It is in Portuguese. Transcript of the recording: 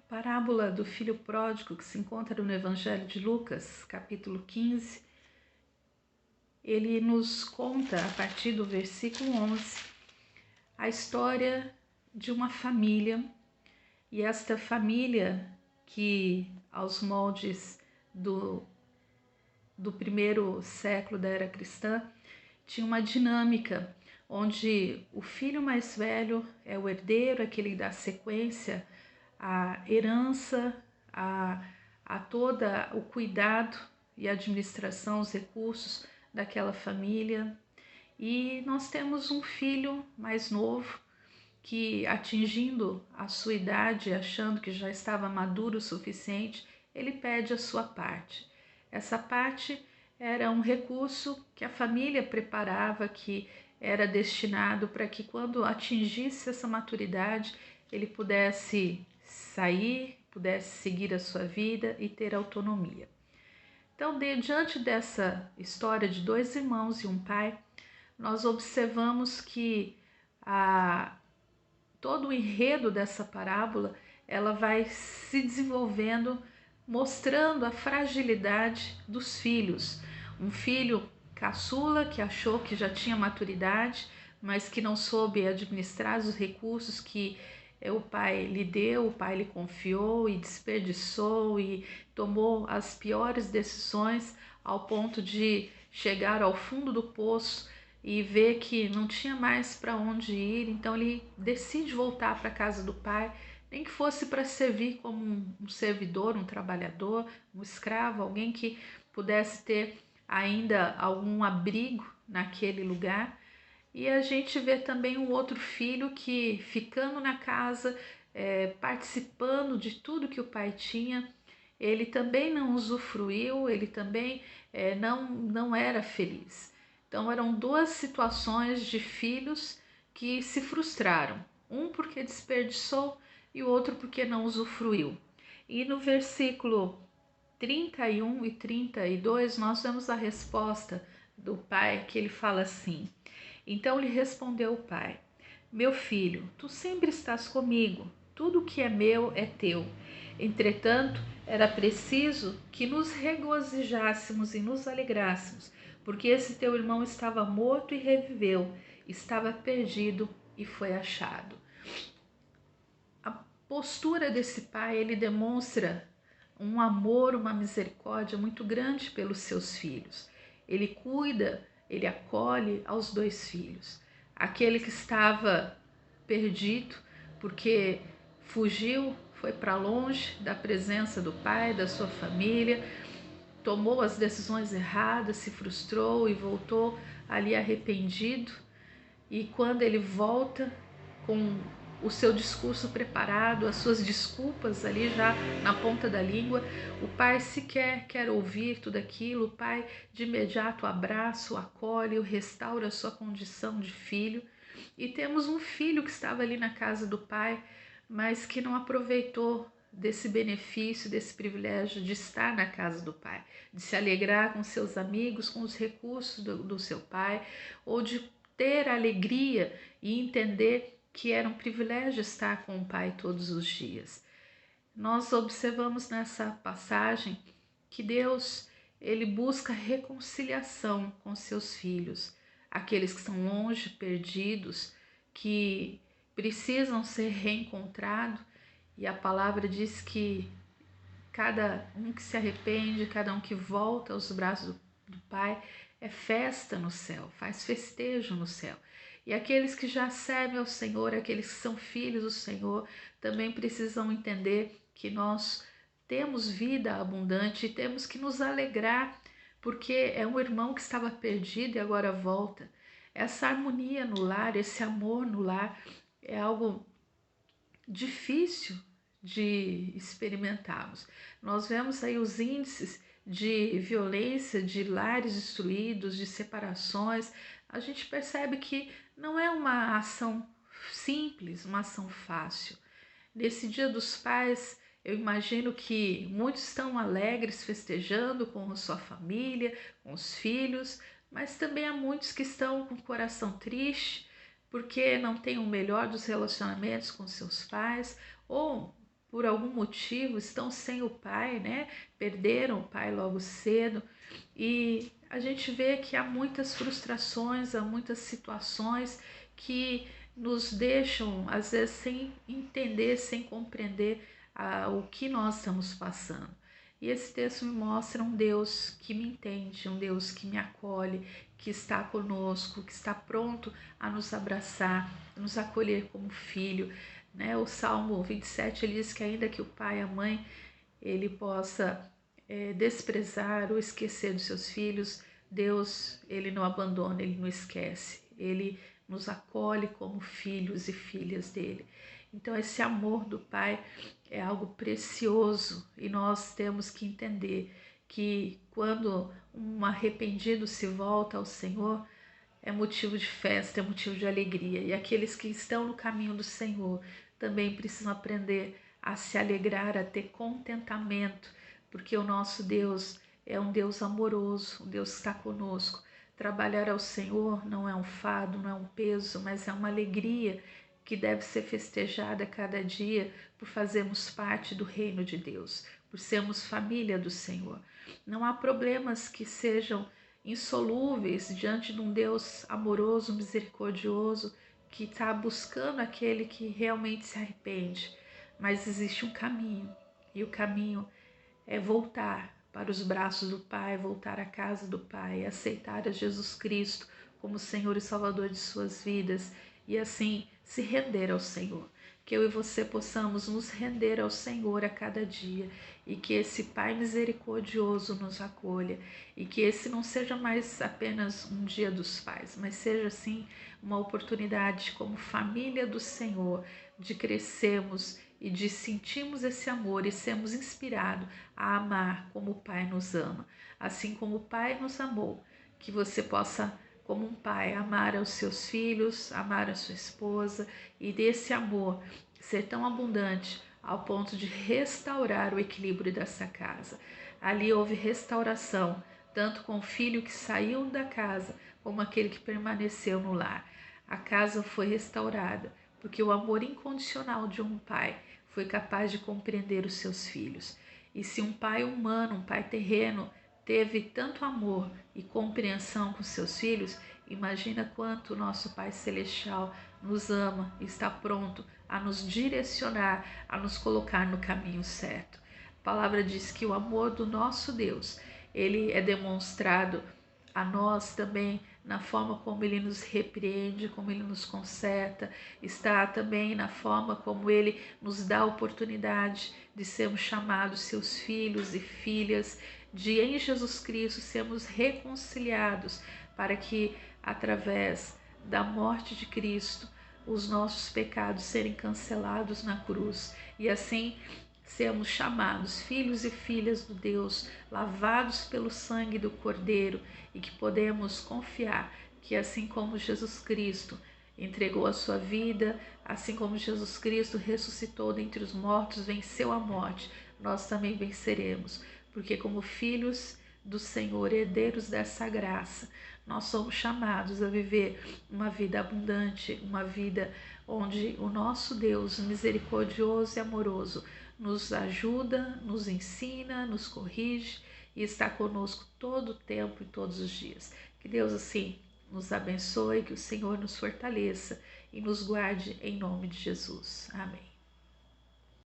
Parábola do filho pródigo, que se encontra no Evangelho de Lucas, capítulo 15, ele nos conta, a partir do versículo 11, a história de uma família, e esta família que, aos moldes do primeiro século da era cristã, tinha uma dinâmica onde o filho mais velho é o herdeiro, aquele que dá sequência à herança, a todo o cuidado e administração, os recursos daquela família. E nós temos um filho mais novo que, atingindo a sua idade, achando que já estava maduro o suficiente, ele pede a sua parte. Essa parte era um recurso que a família preparava, que era destinado para que, quando atingisse essa maturidade, ele pudesse sair, pudesse seguir a sua vida e ter autonomia. Então, diante dessa história de dois irmãos e um pai, nós observamos que todo o enredo dessa parábola ela vai se desenvolvendo, mostrando a fragilidade dos filhos. Um filho caçula que achou que já tinha maturidade, mas que não soube administrar os recursos que o pai lhe deu, o pai lhe confiou e desperdiçou e tomou as piores decisões ao ponto de chegar ao fundo do poço e ver que não tinha mais para onde ir. Então ele decide voltar para a casa do pai, nem que fosse para servir como um servidor, um trabalhador, um escravo, alguém que pudesse ter ainda algum abrigo naquele lugar. E a gente vê também um outro filho que, ficando na casa, participando de tudo que o pai tinha, ele também não usufruiu, ele também não era feliz. Então eram duas situações de filhos que se frustraram, um porque desperdiçou e o outro porque não usufruiu. E no versículo 31 e 32 nós vemos a resposta do pai, que ele fala assim: então lhe respondeu o pai: meu filho, tu sempre estás comigo, tudo o que é meu é teu. Entretanto, era preciso que nos regozijássemos e nos alegrássemos, porque esse teu irmão estava morto e reviveu, estava perdido e foi achado. A postura desse pai, ele demonstra um amor, uma misericórdia muito grande pelos seus filhos. Ele cuida, ele acolhe aos dois filhos. Aquele que estava perdido porque fugiu, foi para longe da presença do pai, da sua família, tomou as decisões erradas, se frustrou e voltou ali arrependido. E quando ele volta com o seu discurso preparado, as suas desculpas ali já na ponta da língua, o pai sequer quer ouvir tudo aquilo. O pai de imediato abraça, o acolhe, o restaura a sua condição de filho. E temos um filho que estava ali na casa do pai, mas que não aproveitou desse benefício, desse privilégio de estar na casa do pai, de se alegrar com seus amigos, com os recursos do seu pai, ou de ter alegria e entender que era um privilégio estar com o pai todos os dias. Nós observamos nessa passagem que Deus, ele busca reconciliação com seus filhos, aqueles que estão longe, perdidos, que precisam ser reencontrados, e a palavra diz que cada um que se arrepende, cada um que volta aos braços do Pai, é festa no céu, faz festejo no céu. E aqueles que já servem ao Senhor, aqueles que são filhos do Senhor, também precisam entender que nós temos vida abundante e temos que nos alegrar, porque é um irmão que estava perdido e agora volta. Essa harmonia no lar, esse amor no lar é algo difícil de experimentarmos. Nós vemos aí os índices de violência, de lares destruídos, de separações. A gente percebe que não é uma ação simples, uma ação fácil. Nesse Dia dos Pais, eu imagino que muitos estão alegres, festejando com a sua família, com os filhos, mas também há muitos que estão com o coração triste, porque não têm o melhor dos relacionamentos com seus pais, ou por algum motivo estão sem o pai, né? Perderam o pai logo cedo, e a gente vê que há muitas frustrações, há muitas situações que nos deixam às vezes sem entender, sem compreender o que nós estamos passando. E esse texto me mostra um Deus que me entende, um Deus que me acolhe, que está conosco, que está pronto a nos abraçar, nos acolher como filho, né? O Salmo 27 ele diz que ainda que o pai e a mãe ele possa desprezar ou esquecer dos seus filhos, Deus ele não abandona, ele não esquece, ele nos acolhe como filhos e filhas dele. Então esse amor do Pai é algo precioso e nós temos que entender que quando um arrependido se volta ao Senhor, é motivo de festa, é motivo de alegria. E aqueles que estão no caminho do Senhor também precisam aprender a se alegrar, a ter contentamento, porque o nosso Deus é um Deus amoroso, um Deus que está conosco. Trabalhar ao Senhor não é um fado, não é um peso, mas é uma alegria que deve ser festejada a cada dia por fazermos parte do reino de Deus, por sermos família do Senhor. Não há problemas que sejam insolúveis diante de um Deus amoroso, misericordioso, que está buscando aquele que realmente se arrepende. Mas existe um caminho, e o caminho é voltar para os braços do Pai, voltar à casa do Pai, aceitar a Jesus Cristo como Senhor e Salvador de suas vidas e assim se render ao Senhor. Que eu e você possamos nos render ao Senhor a cada dia e que esse Pai misericordioso nos acolha e que esse não seja mais apenas um dia dos pais, mas seja sim uma oportunidade como família do Senhor de crescermos e de sentirmos esse amor e sermos inspirados a amar como o Pai nos ama, assim como o Pai nos amou, que você possa, como um pai, amar aos seus filhos, amar a sua esposa e desse amor ser tão abundante ao ponto de restaurar o equilíbrio dessa casa. Ali houve restauração, tanto com o filho que saiu da casa, como aquele que permaneceu no lar. A casa foi restaurada, porque o amor incondicional de um pai foi capaz de compreender os seus filhos. E se um pai humano, um pai terreno, teve tanto amor e compreensão com seus filhos, imagina quanto o nosso Pai Celestial nos ama e está pronto a nos direcionar, a nos colocar no caminho certo. A palavra diz que o amor do nosso Deus, ele é demonstrado a nós também na forma como ele nos repreende, como ele nos conserta, está também na forma como ele nos dá a oportunidade de sermos chamados seus filhos e filhas, de em Jesus Cristo sermos reconciliados para que através da morte de Cristo os nossos pecados serem cancelados na cruz e assim sermos chamados filhos e filhas do Deus, lavados pelo sangue do Cordeiro e que podemos confiar que assim como Jesus Cristo entregou a sua vida, assim como Jesus Cristo ressuscitou dentre os mortos, venceu a morte, nós também venceremos, porque como filhos do Senhor, herdeiros dessa graça, nós somos chamados a viver uma vida abundante, uma vida onde o nosso Deus misericordioso e amoroso nos ajuda, nos ensina, nos corrige e está conosco todo o tempo e todos os dias. Que Deus assim nos abençoe, que o Senhor nos fortaleça e nos guarde em nome de Jesus. Amém.